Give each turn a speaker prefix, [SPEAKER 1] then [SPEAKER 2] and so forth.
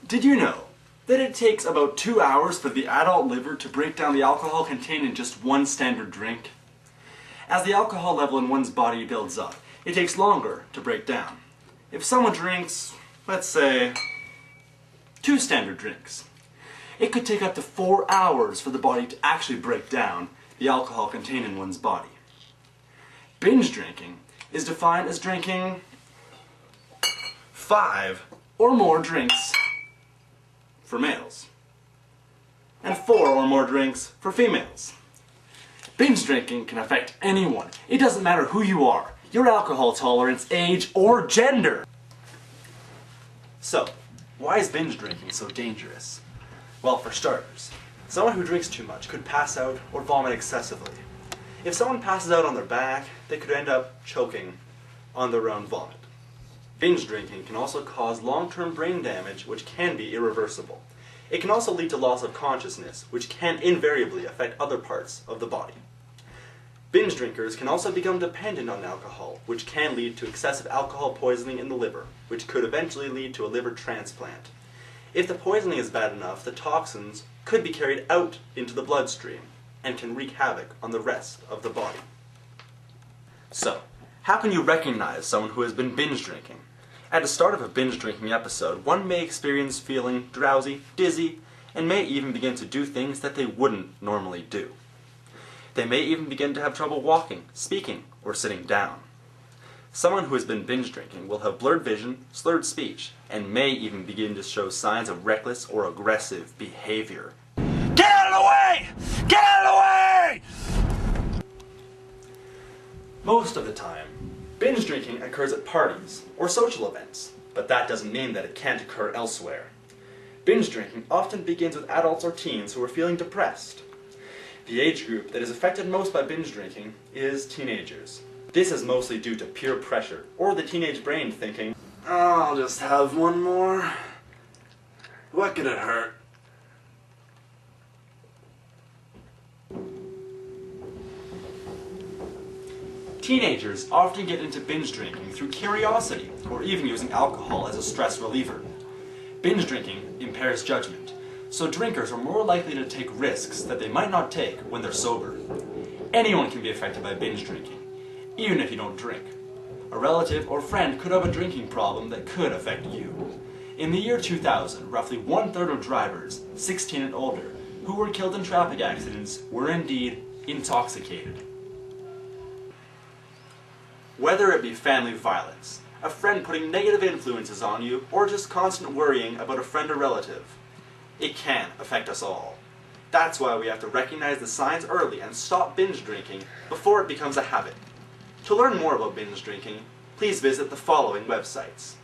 [SPEAKER 1] Did you know that it takes about 2 hours for the adult liver to break down the alcohol contained in just one standard drink? As the alcohol level in one's body builds up, it takes longer to break down. If someone drinks, let's say, 2 standard drinks, it could take up to 4 hours for the body to actually break down the alcohol contained in one's body. Binge drinking is defined as drinking 5 or more drinks for males, and 4 or more drinks for females. Binge drinking can affect anyone. It doesn't matter who you are, your alcohol tolerance, age, or gender. So, why is binge drinking so dangerous? Well, for starters, someone who drinks too much could pass out or vomit excessively. If someone passes out on their back, they could end up choking on their own vomit. Binge drinking can also cause long-term brain damage, which can be irreversible. It can also lead to loss of consciousness, which can invariably affect other parts of the body. Binge drinkers can also become dependent on alcohol, which can lead to excessive alcohol poisoning in the liver, which could eventually lead to a liver transplant. If the poisoning is bad enough, the toxins could be carried out into the bloodstream and can wreak havoc on the rest of the body. So, how can you recognize someone who has been binge drinking? At the start of a binge drinking episode, one may experience feeling drowsy, dizzy, and may even begin to do things that they wouldn't normally do. They may even begin to have trouble walking, speaking, or sitting down. Someone who has been binge drinking will have blurred vision, slurred speech, and may even begin to show signs of reckless or aggressive behavior.
[SPEAKER 2] Get out of the way! Get out of the way!
[SPEAKER 1] Most of the time, binge drinking occurs at parties or social events, but that doesn't mean that it can't occur elsewhere. Binge drinking often begins with adults or teens who are feeling depressed. The age group that is affected most by binge drinking is teenagers. This is mostly due to peer pressure, or the teenage brain thinking, "I'll just have one more. What could it hurt?" Teenagers often get into binge drinking through curiosity, or even using alcohol as a stress reliever. Binge drinking impairs judgment, so drinkers are more likely to take risks that they might not take when they're sober. Anyone can be affected by binge drinking, even if you don't drink. A relative or friend could have a drinking problem that could affect you. In the year 2000, roughly 1/3 of drivers, 16 and older, who were killed in traffic accidents were indeed intoxicated. Whether it be family violence, a friend putting negative influences on you, or just constant worrying about a friend or relative, it can affect us all. That's why we have to recognize the signs early and stop binge drinking before it becomes a habit. To learn more about binge drinking, please visit the following websites.